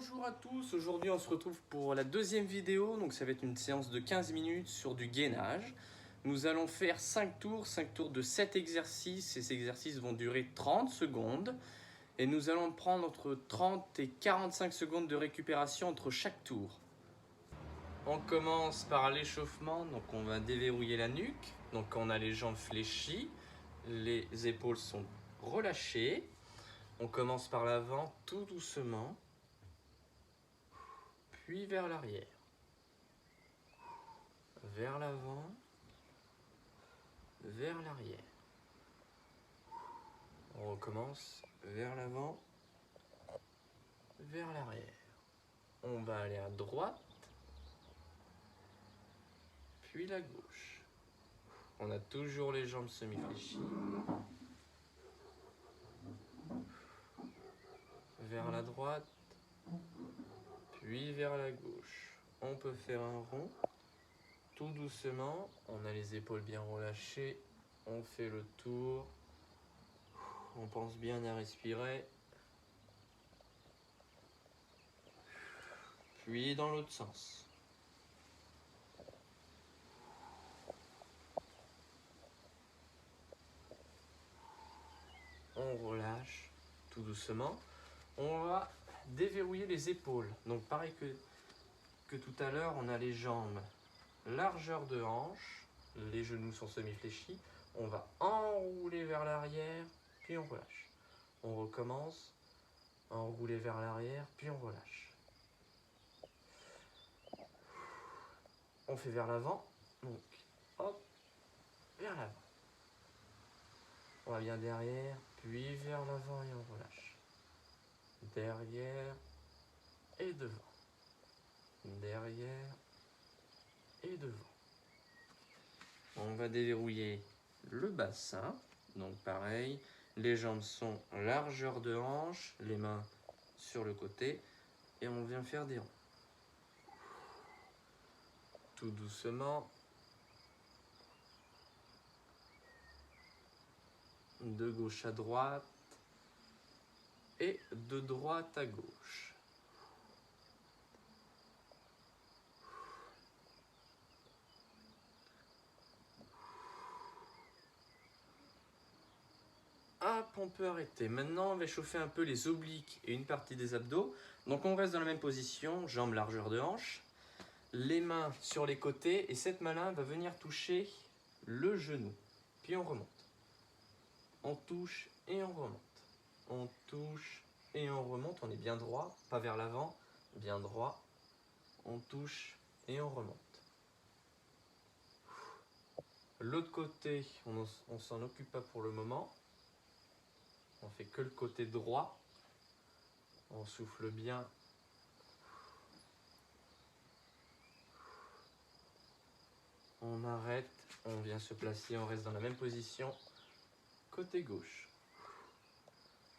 Bonjour à tous, aujourd'hui on se retrouve pour la deuxième vidéo, donc ça va être une séance de 15 minutes sur du gainage. Nous allons faire 5 tours de 7 exercices. Ces exercices vont durer 30 secondes et nous allons prendre entre 30 et 45 secondes de récupération entre chaque tour. On commence par l'échauffement, donc on va déverrouiller la nuque, donc on a les jambes fléchies, les épaules sont relâchées. On commence par l'avant tout doucement. Puis vers l'arrière, vers l'avant, vers l'arrière. On recommence vers l'avant, vers l'arrière. On va aller à droite, puis la gauche. On a toujours les jambes semi-fléchies. Vers la droite, puis vers la gauche. On peut faire un rond. Tout doucement, on a les épaules bien relâchées. On fait le tour. On pense bien à respirer. Puis dans l'autre sens. On relâche tout doucement. On va déverrouiller les épaules. Donc pareil que tout à l'heure, on a les jambes largeur de hanche, les genoux sont semi-fléchis. On va enrouler vers l'arrière, puis on relâche. On recommence, enrouler vers l'arrière, puis on relâche. On fait vers l'avant, donc hop, vers l'avant. On va bien derrière, puis vers l'avant et on relâche. Derrière et devant. Derrière et devant. On va déverrouiller le bassin. Donc pareil, les jambes sont largeur de hanche, les mains sur le côté et on vient faire des ronds. Tout doucement. De gauche à droite et de droite à gauche. Hop, on peut arrêter. Maintenant, on va chauffer un peu les obliques et une partie des abdos. Donc on reste dans la même position, jambes largeur de hanche, les mains sur les côtés et cette main-là va venir toucher le genou. Puis on remonte. On touche et on remonte. On touche et on remonte. On est bien droit, pas vers l'avant, bien droit. On touche et on remonte. L'autre côté, on s'en occupe pas pour le moment. On fait que le côté droit. On souffle bien. On arrête, on vient se placer, on reste dans la même position. Côté gauche.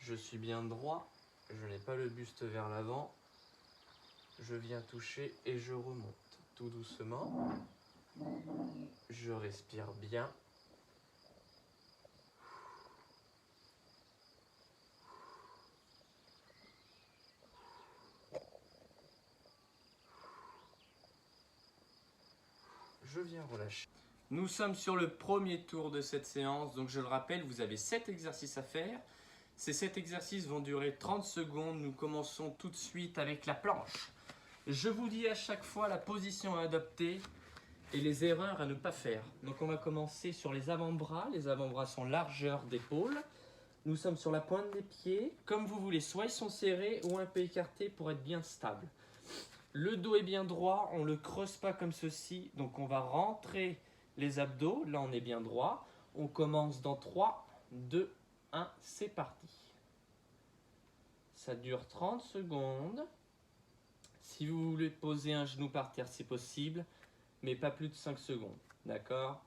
Je suis bien droit, je n'ai pas le buste vers l'avant. Je viens toucher et je remonte tout doucement. Je respire bien. Je viens relâcher. Nous sommes sur le premier tour de cette séance, donc je le rappelle, vous avez 7 exercices à faire. Ces 7 exercices vont durer 30 secondes. Nous commençons tout de suite avec la planche. Je vous dis à chaque fois la position à adopter et les erreurs à ne pas faire. Donc on va commencer sur les avant-bras. Les avant-bras sont largeur d'épaule. Nous sommes sur la pointe des pieds. Comme vous voulez, soit ils sont serrés ou un peu écartés pour être bien stable. Le dos est bien droit, on ne le creuse pas comme ceci. Donc on va rentrer les abdos. Là on est bien droit. On commence dans 3, 2, 1, c'est parti. Ça dure 30 secondes. Si vous voulez poser un genou par terre, c'est possible, mais pas plus de 5 secondes. D'accord?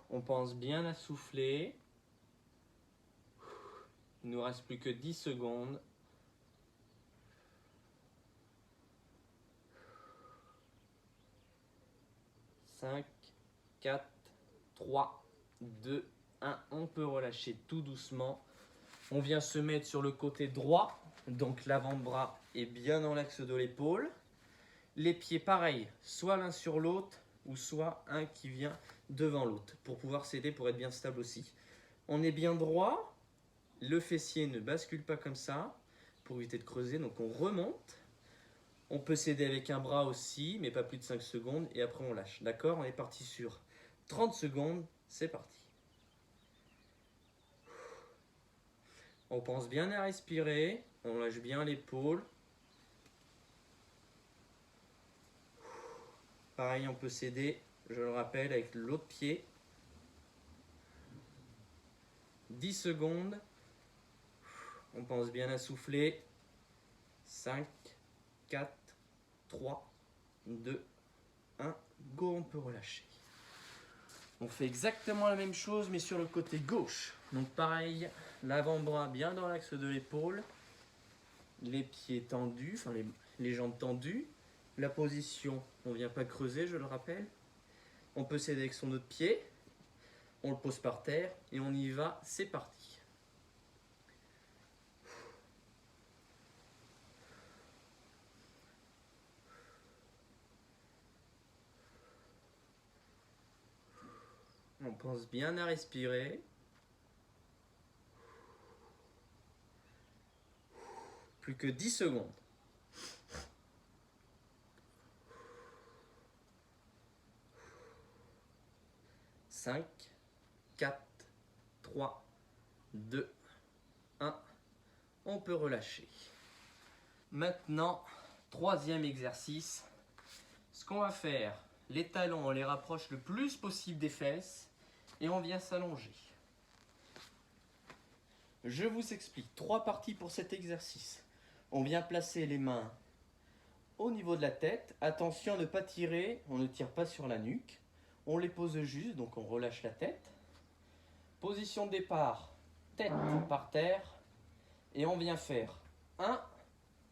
On pense bien à souffler. Il ne nous reste plus que 10 secondes. 5, 4, 3, 2, 1. On peut relâcher tout doucement. On vient se mettre sur le côté droit. Donc l'avant-bras est bien dans l'axe de l'épaule. Les pieds pareil, soit l'un sur l'autre ou soit un qui vient devant l'autre pour pouvoir s'aider, pour être bien stable aussi. On est bien droit, le fessier ne bascule pas comme ça pour éviter de creuser, donc on remonte. On peut s'aider avec un bras aussi, mais pas plus de 5 secondes et après on lâche. D'accord? On est parti sur 30 secondes, c'est parti. On pense bien à respirer, on lâche bien l'épaule. Pareil, on peut s'aider, je le rappelle, avec l'autre pied. 10 secondes. On pense bien à souffler. 5, 4, 3, 2, 1. Go, on peut relâcher. On fait exactement la même chose, mais sur le côté gauche. Donc pareil, l'avant-bras bien dans l'axe de l'épaule. Les pieds tendus, enfin les jambes tendues. La position, on ne vient pas creuser, je le rappelle. On peut s'aider avec son autre pied. On le pose par terre et on y va, c'est parti. On pense bien à respirer. Plus que 10 secondes. 5, 4, 3, 2, 1. On peut relâcher. Maintenant, troisième exercice. Ce qu'on va faire, les talons, on les rapproche le plus possible des fesses et on vient s'allonger. Je vous explique 3 parties pour cet exercice. On vient placer les mains au niveau de la tête. Attention à ne pas tirer, on ne tire pas sur la nuque. On les pose juste, donc on relâche la tête. Position de départ, tête par terre. Et on vient faire 1,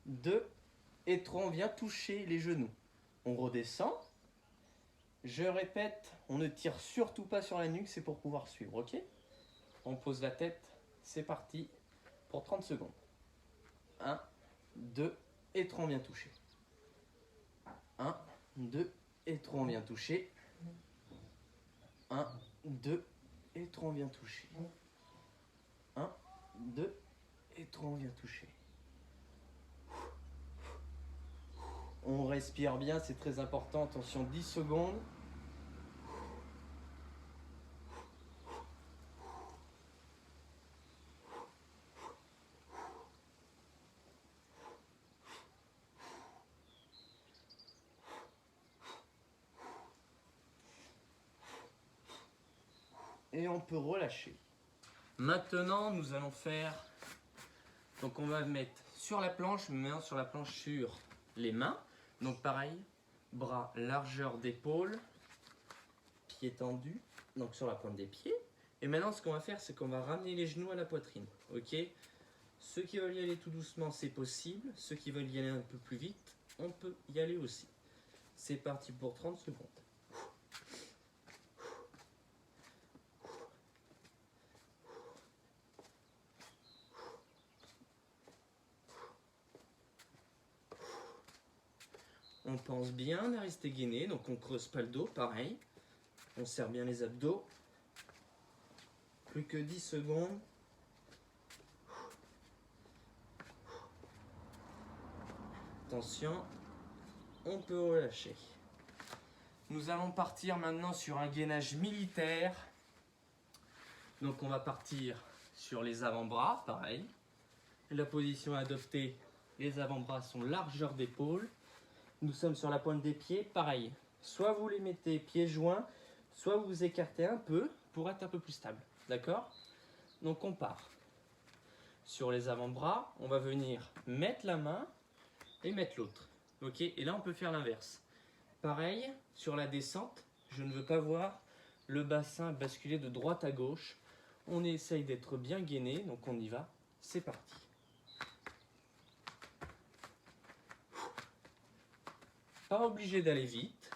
2 et 3. On vient toucher les genoux. On redescend. Je répète, on ne tire surtout pas sur la nuque, c'est pour pouvoir suivre, ok? On pose la tête, c'est parti pour 30 secondes. 1, 2 et 3, on vient toucher. 1, 2 et 3, on vient toucher. 1, 2 et 3, on vient toucher. 1, 2 et 3, on vient toucher. On respire bien, c'est très important. Attention, 10 secondes. Et on peut relâcher. Maintenant, nous allons faire... Donc on va mettre sur la planche, mais maintenant sur la planche sur les mains. Donc pareil, bras largeur d'épaule, pieds tendus, donc sur la pointe des pieds. Et maintenant ce qu'on va faire, c'est qu'on va ramener les genoux à la poitrine. Ok? Ceux qui veulent y aller tout doucement, c'est possible. Ceux qui veulent y aller un peu plus vite, on peut y aller aussi. C'est parti pour 30 secondes. On pense bien à rester gainé, donc on creuse pas le dos, pareil. On serre bien les abdos. Plus que 10 secondes. Attention, on peut relâcher. Nous allons partir maintenant sur un gainage militaire. Donc on va partir sur les avant-bras, pareil. La position adoptée, les avant-bras sont largeur d'épaule. Nous sommes sur la pointe des pieds, pareil. Soit vous les mettez pieds joints, soit vous vous écartez un peu pour être un peu plus stable. D'accord? Donc on part. Sur les avant-bras, on va venir mettre la main et mettre l'autre. Ok? Et là, on peut faire l'inverse. Pareil, sur la descente, je ne veux pas voir le bassin basculer de droite à gauche. On essaye d'être bien gainé, donc on y va. C'est parti. Pas obligé d'aller vite.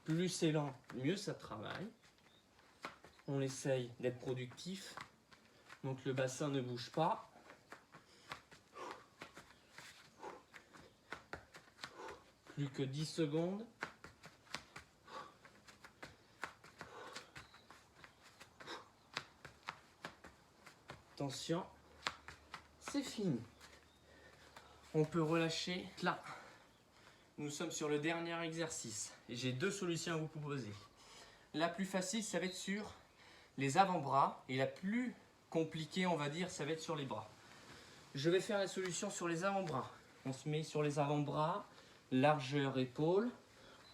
Plus c'est lent, mieux ça travaille. On essaye d'être productif. Donc le bassin ne bouge pas. Plus que 10 secondes. Attention, c'est fini. On peut relâcher là. Nous sommes sur le dernier exercice et j'ai deux solutions à vous proposer. La plus facile, ça va être sur les avant-bras et la plus compliquée, on va dire, ça va être sur les bras. Je vais faire la solution sur les avant-bras. On se met sur les avant-bras, largeur épaule.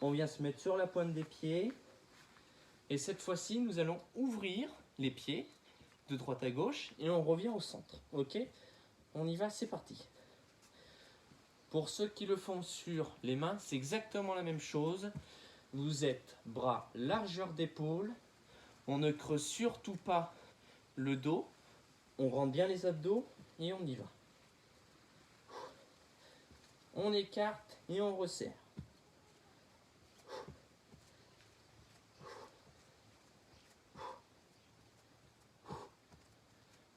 On vient se mettre sur la pointe des pieds. Et cette fois-ci, nous allons ouvrir les pieds de droite à gauche et on revient au centre. Ok? On y va, c'est parti. Pour ceux qui le font sur les mains, c'est exactement la même chose. Vous êtes bras largeur d'épaule. On ne creuse surtout pas le dos. On rentre bien les abdos et on y va. On écarte et on resserre.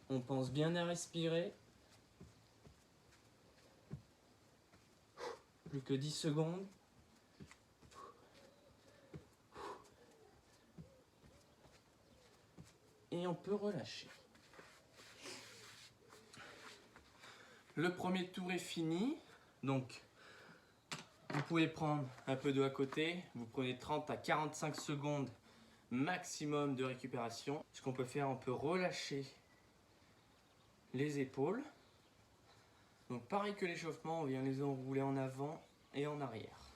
On pense bien à respirer. Plus que 10 secondes. Et on peut relâcher. Le premier tour est fini. Donc, vous pouvez prendre un peu d'eau à côté. Vous prenez 30 à 45 secondes maximum de récupération. Ce qu'on peut faire, on peut relâcher les épaules. Donc pareil que l'échauffement, on vient les enrouler en avant et en arrière.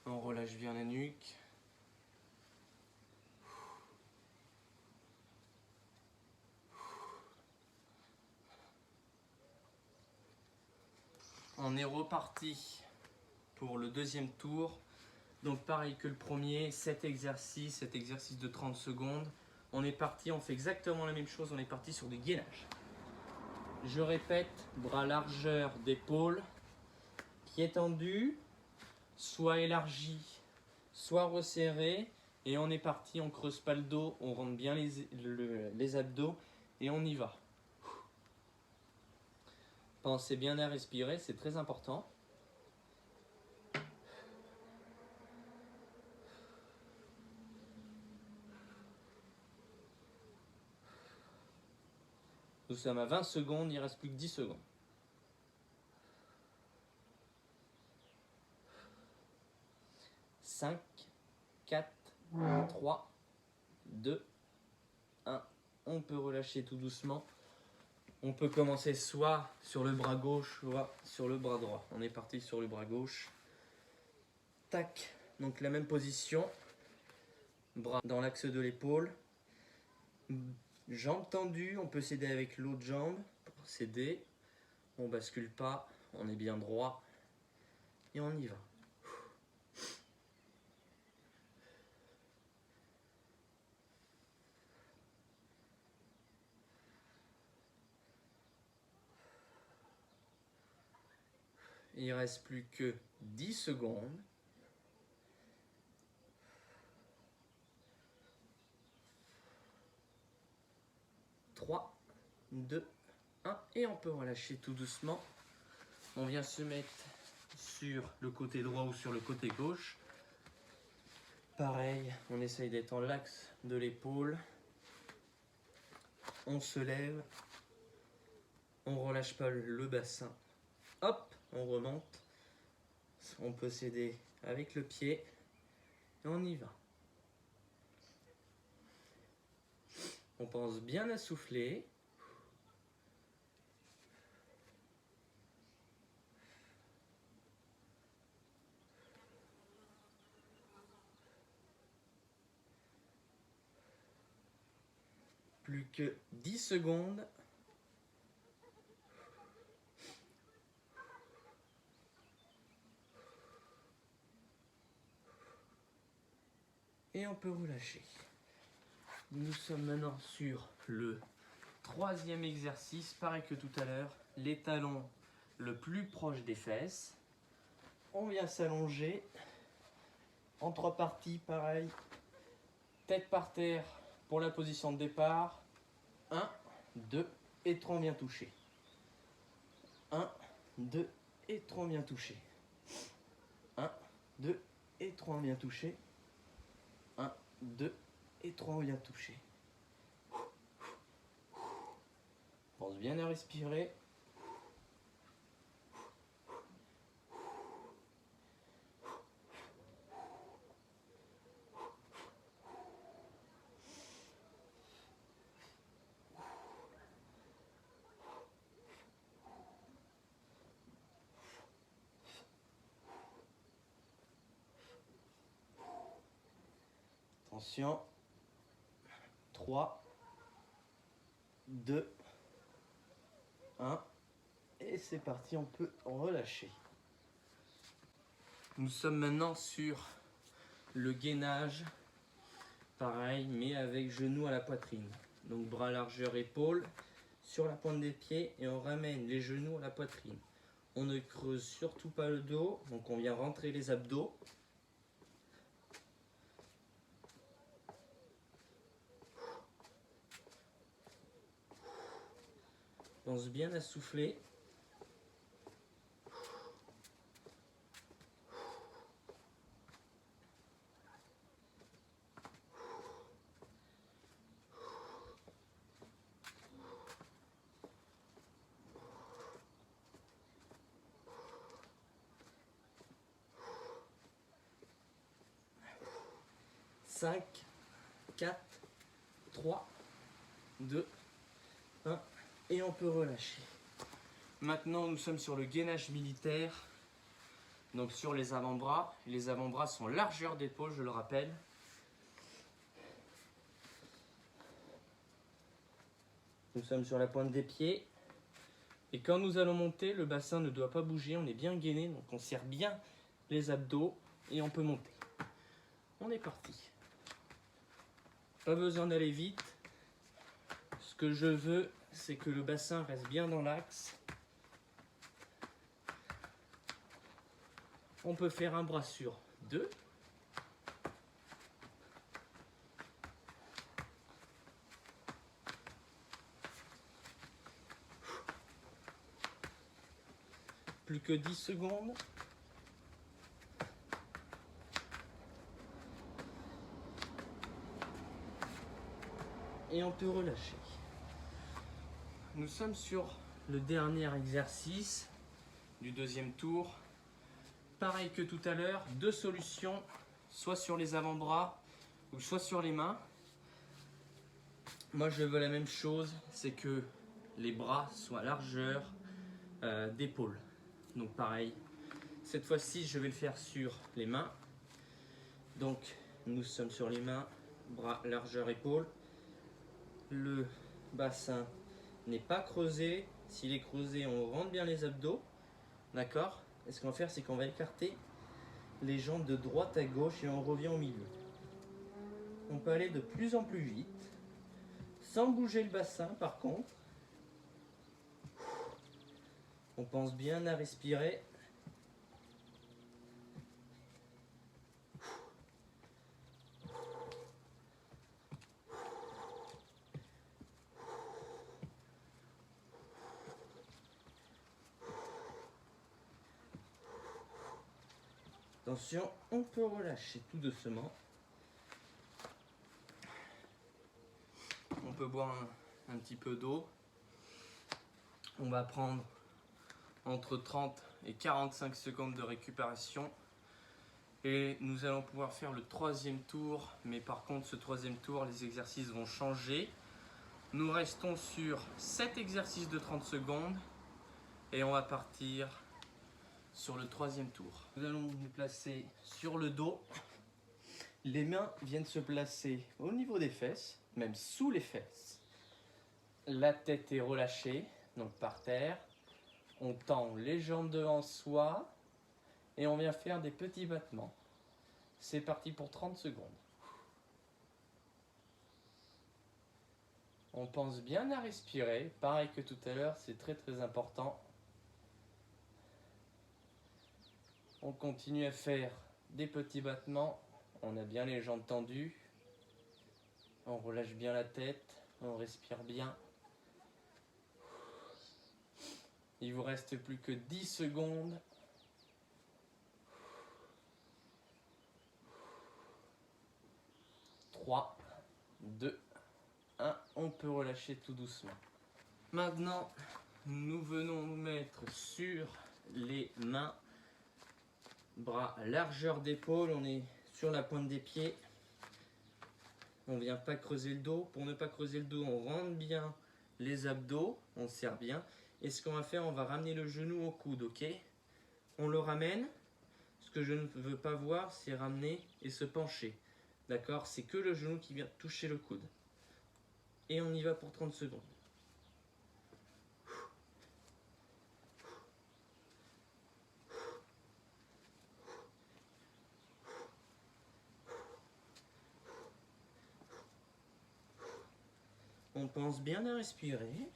On relâche bien la nuque. On est reparti pour le deuxième tour. Donc pareil que le premier, cet exercice de 30 secondes. On est parti, on fait exactement la même chose, on est parti sur des gainages. Je répète, bras largeur d'épaule, pieds tendus, soit élargi, soit resserré. Et on est parti, on creuse pas le dos, on rentre bien les abdos et on y va. Pensez bien à respirer, c'est très important. Nous sommes à 20 secondes, il ne reste plus que 10 secondes. « 5, 4, 3, 2, 1. On peut relâcher tout doucement. On peut commencer soit sur le bras gauche, soit sur le bras droit. On est parti sur le bras gauche. Tac. Donc la même position. Bras dans l'axe de l'épaule. Jambes tendues. On peut s'aider avec l'autre jambe pour s'aider. On bascule pas. On est bien droit. Et on y va. Il ne reste plus que 10 secondes. « 3, 2, 1. Et on peut relâcher tout doucement. On vient se mettre sur le côté droit ou sur le côté gauche. Pareil, on essaye d'être en l'axe de l'épaule. On se lève. On ne relâche pas le bassin. Hop, on remonte. On peut s'aider avec le pied. Et on y va. On pense bien à souffler. Plus que 10 secondes. Et on peut relâcher. Nous sommes maintenant sur le troisième exercice, pareil que tout à l'heure, les talons le plus proche des fesses. On vient s'allonger en 3 parties, pareil. Tête par terre pour la position de départ. 1, 2 et 3, on vient toucher. 1, 2 et 3, bien touché. 1, 2 et 3, bien touché. 1, 2 et 3, bien touché. Pense bien à respirer. Attention. 3, 2, 1. Et c'est parti, on peut relâcher. Nous sommes maintenant sur le gainage. Pareil, mais avec genou à la poitrine. Donc bras largeur épaule sur la pointe des pieds et on ramène les genoux à la poitrine. On ne creuse surtout pas le dos, donc on vient rentrer les abdos. Pense bien à souffler. Cinq, 4, 3, 2, 1 et on peut relâcher. Maintenant nous sommes sur le gainage militaire, donc sur les avant-bras. Les avant-bras sont largeur d'épaule, je le rappelle. Nous sommes sur la pointe des pieds. Et quand nous allons monter, le bassin ne doit pas bouger, on est bien gainé, donc on serre bien les abdos et on peut monter. On est parti. Pas besoin d'aller vite. Ce que je veux, c'est que le bassin reste bien dans l'axe. On peut faire un bras sur 2. Plus que 10 secondes. Et on peut relâcher. Nous sommes sur le dernier exercice du deuxième tour. Pareil que tout à l'heure, 2 solutions, soit sur les avant-bras ou soit sur les mains. Moi je veux la même chose, c'est que les bras soient largeur d'épaule. Donc pareil, cette fois-ci je vais le faire sur les mains. Donc nous sommes sur les mains, bras largeur épaule. Le bassin n'est pas creusé. S'il est creusé, on rentre bien les abdos. D'accord? Et ce qu'on va faire, c'est qu'on va écarter les jambes de droite à gauche et on revient au milieu. On peut aller de plus en plus vite, sans bouger le bassin par contre. On pense bien à respirer. Attention, on peut relâcher tout doucement. On peut boire un petit peu d'eau. On va prendre entre 30 et 45 secondes de récupération. Et nous allons pouvoir faire le troisième tour. Mais par contre, ce troisième tour, les exercices vont changer. Nous restons sur 7 exercices de 30 secondes. Et on va partir sur le troisième tour. Nous allons nous placer sur le dos. Les mains viennent se placer au niveau des fesses, même sous les fesses. La tête est relâchée, donc par terre. On tend les jambes devant soi et on vient faire des petits battements. C'est parti pour 30 secondes. On pense bien à respirer, pareil que tout à l'heure, c'est très très important. On continue à faire des petits battements. On a bien les jambes tendues. On relâche bien la tête. On respire bien. Il vous reste plus que 10 secondes. 3, 2, 1. On peut relâcher tout doucement. Maintenant, nous venons nous mettre sur les mains. Bras largeur d'épaule. On est sur la pointe des pieds. On ne vient pas creuser le dos. Pour ne pas creuser le dos, on rentre bien les abdos. On serre bien. Et ce qu'on va faire, on va ramener le genou au coude, ok? On le ramène. Ce que je ne veux pas voir, c'est ramener et se pencher. D'accord? C'est que le genou qui vient toucher le coude. Et on y va pour 30 secondes. On pense bien à respirer.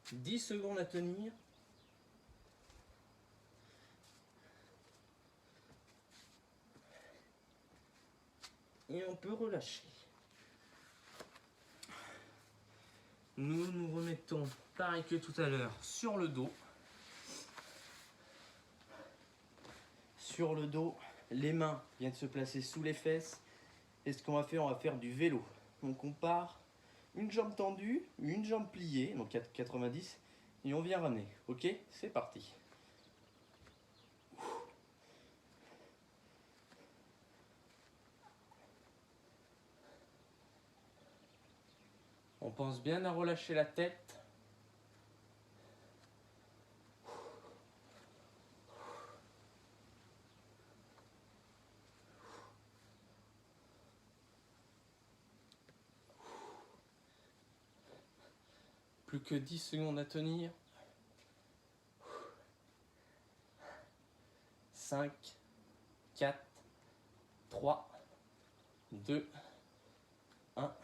« 10 secondes à tenir. Et on peut relâcher. Nous nous remettons, pareil que tout à l'heure, sur le dos. Sur le dos, les mains viennent se placer sous les fesses. Et ce qu'on va faire, on va faire du vélo. Donc on part, une jambe tendue, une jambe pliée, donc 90, et on vient ramener. Ok? C'est parti. On pense bien à relâcher la tête. Plus que 10 secondes à tenir. 5, 4, 3, 2, 1.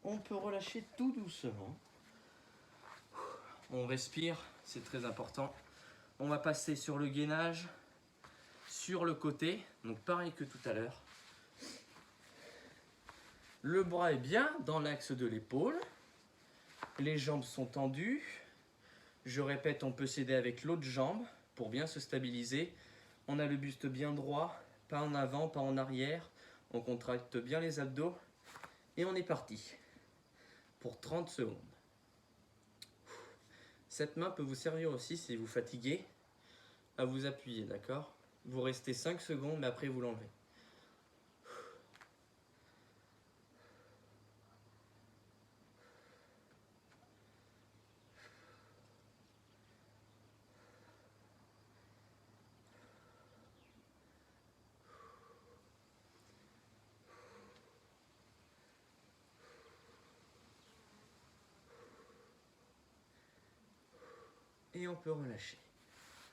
On peut relâcher tout doucement. On respire, c'est très important. On va passer sur le gainage, sur le côté, donc pareil que tout à l'heure. Le bras est bien dans l'axe de l'épaule. Les jambes sont tendues. Je répète, on peut s'aider avec l'autre jambe pour bien se stabiliser. On a le buste bien droit, pas en avant, pas en arrière. On contracte bien les abdos et on est parti pour 30 secondes. Cette main peut vous servir aussi si vous fatiguez à vous appuyer, d'accord? Vous restez 5 secondes, mais après vous l'enlevez. Et on peut relâcher.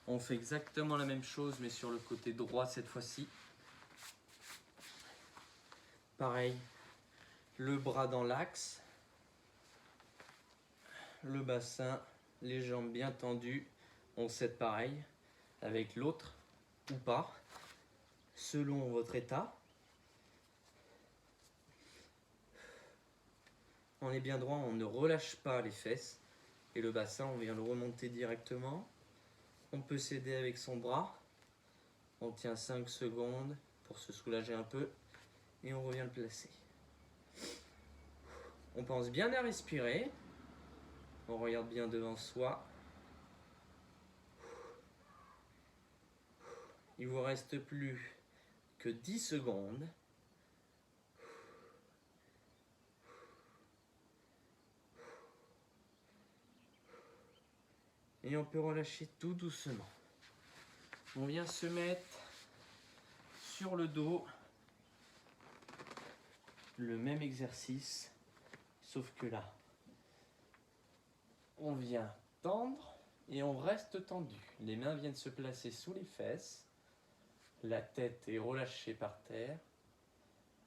On fait exactement la même chose, mais sur le côté droit cette fois-ci. Pareil, le bras dans l'axe, le bassin, les jambes bien tendues. On s'aide pareil, avec l'autre ou pas, selon votre état. On est bien droit, on ne relâche pas les fesses. Et le bassin, on vient le remonter directement. On peut s'aider avec son bras. On tient 5 secondes pour se soulager un peu. Et on revient le placer. On pense bien à respirer. On regarde bien devant soi. Il vous reste plus que 10 secondes. Et on peut relâcher tout doucement. On vient se mettre sur le dos. Le même exercice, sauf que là, on vient tendre et on reste tendu. Les mains viennent se placer sous les fesses. La tête est relâchée par terre.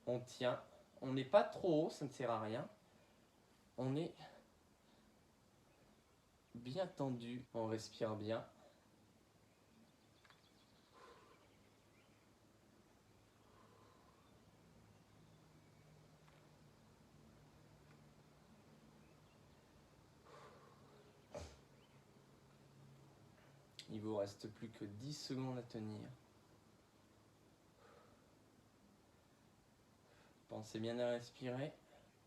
On tient. On n'est pas trop haut, ça ne sert à rien. On est bien tendu. On respire bien. Il vous reste plus que 10 secondes à tenir. Pensez bien à respirer.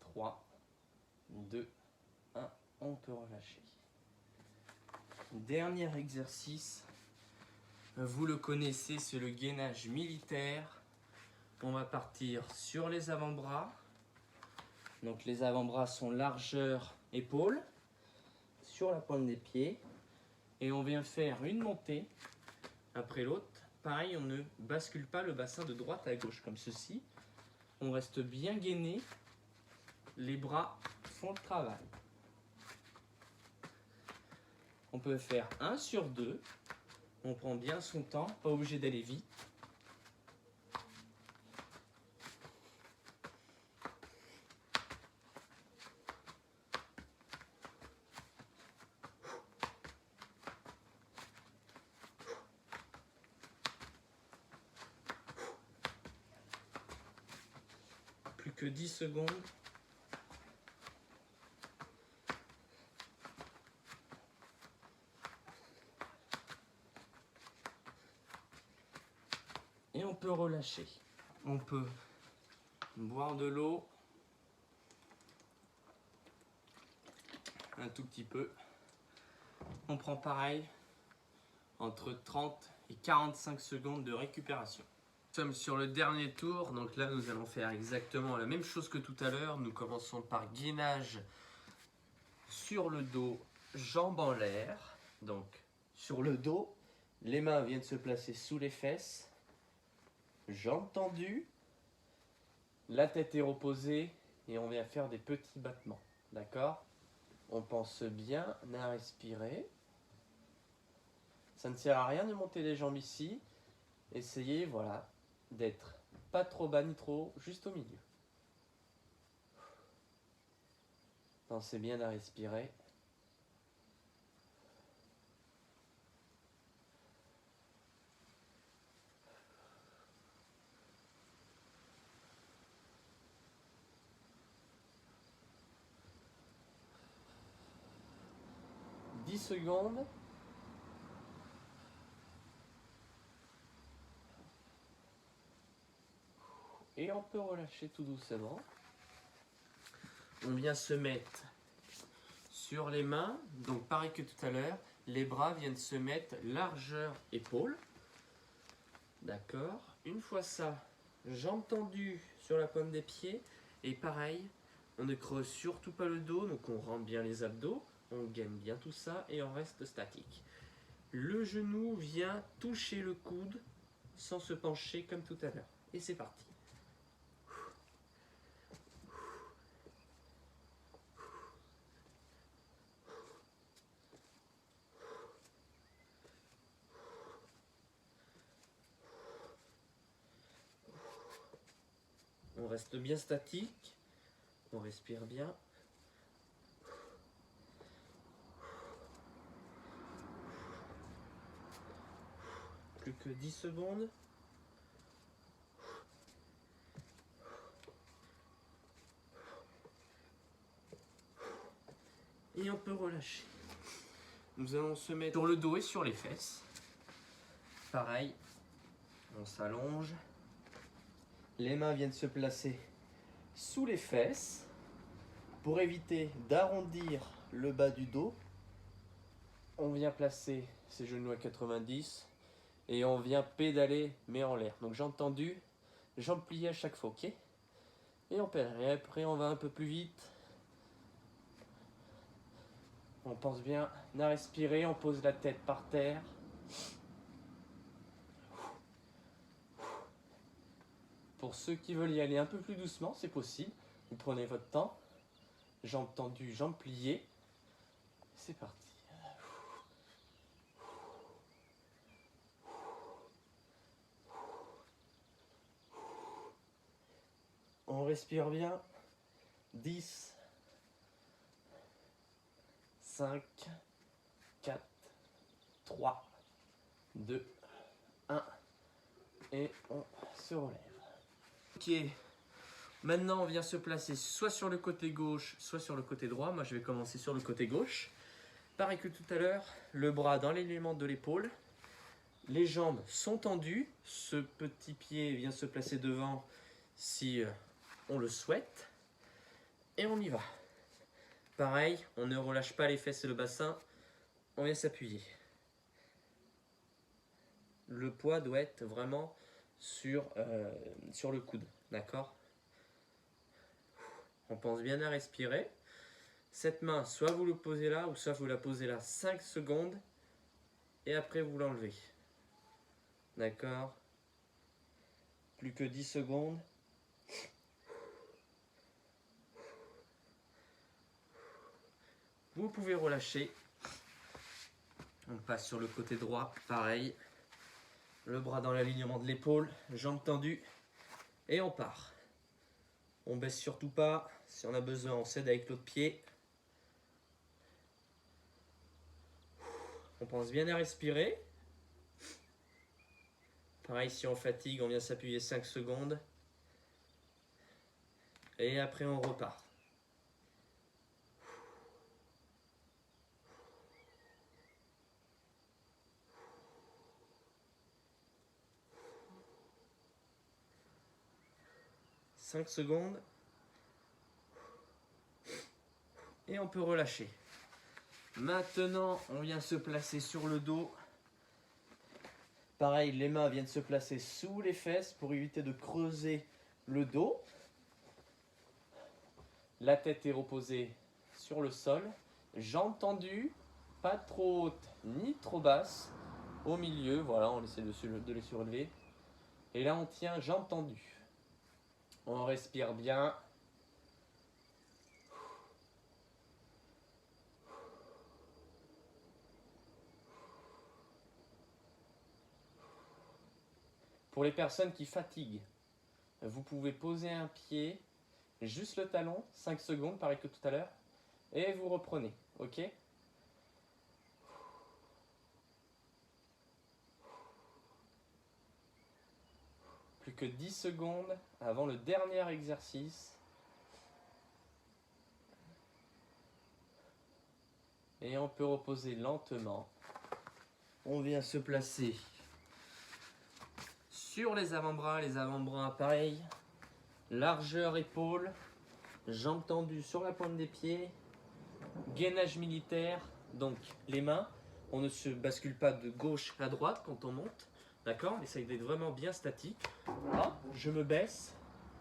3, 2, 1. On peut relâcher. Dernier exercice. Vous le connaissez, c'est le gainage militaire. On va partir sur les avant-bras. Donc les avant-bras sont largeur épaule. Sur la pointe des pieds. Et on vient faire une montée après l'autre. Pareil, on ne bascule pas le bassin de droite à gauche comme ceci. On reste bien gainé. Les bras font le travail. On peut faire 1 sur 2. On prend bien son temps, pas obligé d'aller vite. Plus que 10 secondes. Et on peut relâcher. On peut boire de l'eau. Un tout petit peu. On prend pareil entre 30 et 45 secondes de récupération. Nous sommes sur le dernier tour, donc là nous allons faire exactement la même chose que tout à l'heure. Nous commençons par gainage sur le dos, jambes en l'air. Donc sur le dos, les mains viennent se placer sous les fesses, jambes tendues, la tête est reposée et on vient faire des petits battements. D'accord ? On pense bien à respirer. Ça ne sert à rien de monter les jambes ici. Essayez, voilà, d'être pas trop bas ni trop haut, juste au milieu. Pensez bien à respirer. « 10 secondes. Et on peut relâcher tout doucement. On vient se mettre sur les mains. Donc pareil que tout à l'heure, les bras viennent se mettre largeur épaule. D'accord. Une fois ça, jambes tendues sur la pointe des pieds. Et pareil, on ne creuse surtout pas le dos. Donc on rentre bien les abdos. On gaine bien tout ça et on reste statique. Le genou vient toucher le coude sans se pencher comme tout à l'heure. Et c'est parti. On reste bien statique, on respire bien. Plus que 10 secondes. Et on peut relâcher. Nous allons se mettre sur le dos et sur les fesses. Pareil, on s'allonge. Les mains viennent se placer sous les fesses pour éviter d'arrondir le bas du dos. On vient placer ses genoux à 90 et on vient pédaler mais en l'air. Donc jambes tendues, jambes pliées à chaque fois, ok? Et on pédale. Et après on va un peu plus vite. On pense bien à respirer, on pose la tête par terre. Pour ceux qui veulent y aller un peu plus doucement, c'est possible. Vous prenez votre temps. Jambes tendues, jambes pliées. C'est parti. On respire bien. 10, 5, 4, 3, 2, 1. Et on se relève. Ok. Maintenant, on vient se placer soit sur le côté gauche, soit sur le côté droit. Moi, je vais commencer sur le côté gauche. Pareil que tout à l'heure, le bras dans l'élément de l'épaule. Les jambes sont tendues. Ce petit pied vient se placer devant si on le souhaite. Et on y va. Pareil, on ne relâche pas les fesses et le bassin. On vient s'appuyer. Le poids doit être vraiment sur le coude. D'accord? On pense bien à respirer. Cette main, soit vous le posez là, ou soit vous la posez là 5 secondes. Et après, vous l'enlevez. D'accord? Plus que 10 secondes. Vous pouvez relâcher. On passe sur le côté droit, pareil. Le bras dans l'alignement de l'épaule, jambes tendues. Et on part. On baisse surtout pas. Si on a besoin, on cède avec l'autre pied. On pense bien à respirer. Pareil, si on fatigue, on vient s'appuyer 5 secondes. Et après, on repart. « 5 secondes. Et on peut relâcher. Maintenant, on vient se placer sur le dos. Pareil, les mains viennent se placer sous les fesses pour éviter de creuser le dos. La tête est reposée sur le sol. Jambes tendues, pas trop hautes ni trop basses. Au milieu, voilà, on essaie de les surlever. Et là, on tient jambes tendues. On respire bien. Pour les personnes qui fatiguent, vous pouvez poser un pied, juste le talon, 5 secondes, pareil que tout à l'heure, et vous reprenez, ok? Plus que 10 secondes avant le dernier exercice. Et on peut reposer lentement. On vient se placer sur les avant-bras pareil, largeur épaule, jambes tendues sur la pointe des pieds, gainage militaire, donc les mains, on ne se bascule pas de gauche à droite quand on monte, d'accord? On essaye d'être vraiment bien statique. Là, je me baisse,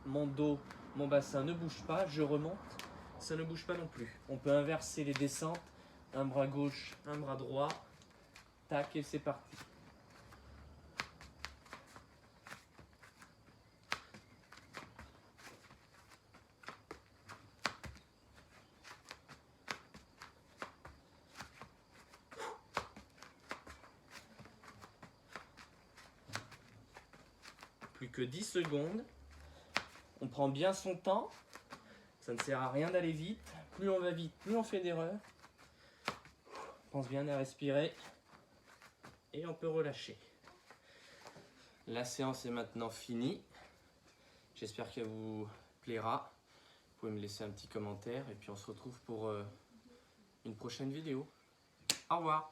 mon dos, mon bassin ne bouge pas, je remonte, ça ne bouge pas non plus. On peut inverser les descentes, un bras gauche, un bras droit, tac et c'est parti. Plus que 10 secondes. On prend bien son temps. Ça ne sert à rien d'aller vite. Plus on va vite, plus on fait d'erreurs. On pense bien à respirer. Et on peut relâcher. La séance est maintenant finie. J'espère qu'elle vous plaira. Vous pouvez me laisser un petit commentaire. Et puis on se retrouve pour une prochaine vidéo. Au revoir.